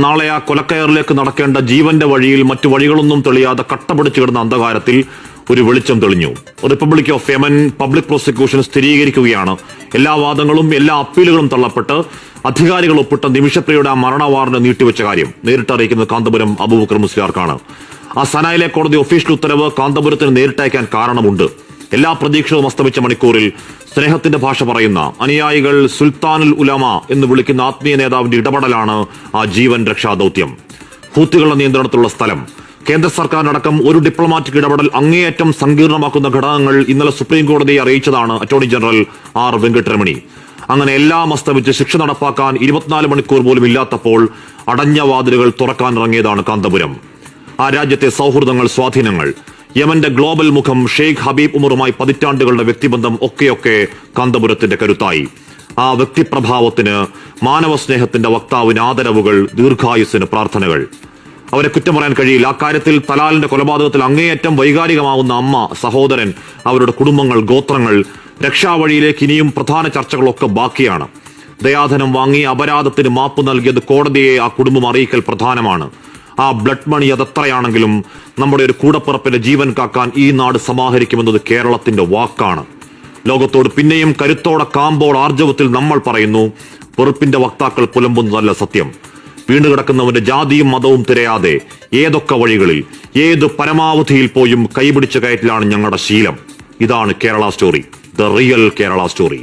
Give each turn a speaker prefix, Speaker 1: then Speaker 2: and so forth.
Speaker 1: നാളെ ആ കൊലക്കയറിലേക്ക് നടക്കേണ്ട ജീവന്റെ വഴിയിൽ മറ്റു വഴികളൊന്നും തെളിയാതെ കട്ടപിടിച്ചു കിടന്ന അന്ധകാരത്തിൽ ഒരു വെളിച്ചം തെളിഞ്ഞു. Republic of Yemen public prosecution സ്ഥിരീകരിക്കുകയാണ് എല്ലാ വാദങ്ങളും എല്ലാ അപ്പീലുകളും തള്ളപ്പെട്ട് അധികാരികൾ ഒപ്പിട്ട നിമിഷപ്രിയയുടെ ആ മരണ വാറന്റ് നീട്ടിവെച്ച കാര്യം നേരിട്ട് അറിയിക്കുന്നത് കാന്തപുരം അബൂബക്കർ മുസ്ലിയാർക്കാണ്. ആ സനായിലെ കോടതി ഒഫീഷ്യൽ ഉത്തരവ് കാന്തപുരത്തിന് നേരിട്ടയക്കാൻ കാരണമുണ്ട്. എല്ലാ പ്രതീക്ഷകളും അസ്തമിച്ച മണിക്കൂറിൽ സ്നേഹത്തിന്റെ ഭാഷ പറയുന്ന അനുയായികൾ സുൽത്താനുൽ ഉലമ എന്ന് വിളിക്കുന്ന ആത്മീയ നേതാവിന്റെ ഇടപെടലാണ് ആ ജീവൻ രക്ഷാ ദൌത്യം. ഹൂത്തികളുടെ നിയന്ത്രണത്തിലുള്ള സ്ഥലം, കേന്ദ്ര സർക്കാരിനടക്കം ഒരു ഡിപ്ലോമാറ്റിക് ഇടപെടൽ അങ്ങേയറ്റം സങ്കീർണമാക്കുന്ന ഘടകങ്ങൾ ഇന്നലെ സുപ്രീം കോടതിയെ അറിയിച്ചതാണ് അറ്റോർണി ജനറൽ ആർ വെങ്കട്ടരമണി. അങ്ങനെ എല്ലാം അസ്തമിച്ച് ശിക്ഷ നടപ്പാക്കാൻ 24 മണിക്കൂർ പോലും ഇല്ലാത്തപ്പോൾ അടഞ്ഞ വാതിലുകൾ തുറക്കാനിറങ്ങിയതാണ് കാന്തപുരം. ആ രാജ്യത്തെ സൗഹൃദങ്ങൾ, സ്വാധീനങ്ങൾ, യമന്റെ ഗ്ലോബൽ മുഖം ഷെയ്ഖ് ഹബീബ് ഉമറുമായി പതിറ്റാണ്ടുകളുടെ വ്യക്തിബന്ധം ഒക്കെയൊക്കെ കാന്തപുരത്തിന്റെ കരുത്തായി. ആ വ്യക്തിപ്രഭാവത്തിന്, മാനവ സ്നേഹത്തിന്റെ വക്താവിന് ആദരവുകൾ, ദീർഘായുസ്സിന് പ്രാർത്ഥനകൾ. അവരെ കുറ്റം പറയാൻ കഴിയില്ല. ആ കാര്യത്തിൽ തലാലിന്റെ കൊലപാതകത്തിൽ അങ്ങേയറ്റം വൈകാരികമാവുന്ന അമ്മ, സഹോദരൻ, അവരുടെ കുടുംബങ്ങൾ, ഗോത്രങ്ങൾ, രക്ഷാവഴിയിലേക്ക് ഇനിയും പ്രധാന ചർച്ചകളൊക്കെ ബാക്കിയാണ്. ദയാധനം വാങ്ങി അപരാധത്തിന് മാപ്പ് നൽകിയത് കോടതിയെ ആ കുടുംബം അറിയിക്കൽ പ്രധാനമാണ്. ആ ബ്ലഡ് മണി അതെത്രയാണെങ്കിലും നമ്മുടെ ഒരു കൂടപ്പിറപ്പിന്റെ ജീവൻ കാക്കാൻ ഈ നാട് സമാഹരിക്കുമെന്നത് കേരളത്തിന്റെ വാക്കാണ്. ലോകത്തോട് പിന്നെയും കരുത്തോടെ, കാമ്പോട്, ആർജവത്തിൽ നമ്മൾ പറയുന്നു, വെറുപ്പിന്റെ വക്താക്കൾ പുലമ്പുന്നതല്ല സത്യം. വീണ്ടുകിടക്കുന്നവന്റെ ജാതിയും മതവും തിരയാതെ ഏതൊക്കെ വഴികളിൽ, ഏത് പരമാവധിയിൽ പോയും കൈപിടിച്ച കയറ്റിലാണ് ഞങ്ങളുടെ ശീലം. ഇതാണ് Kerala story, the real Kerala story.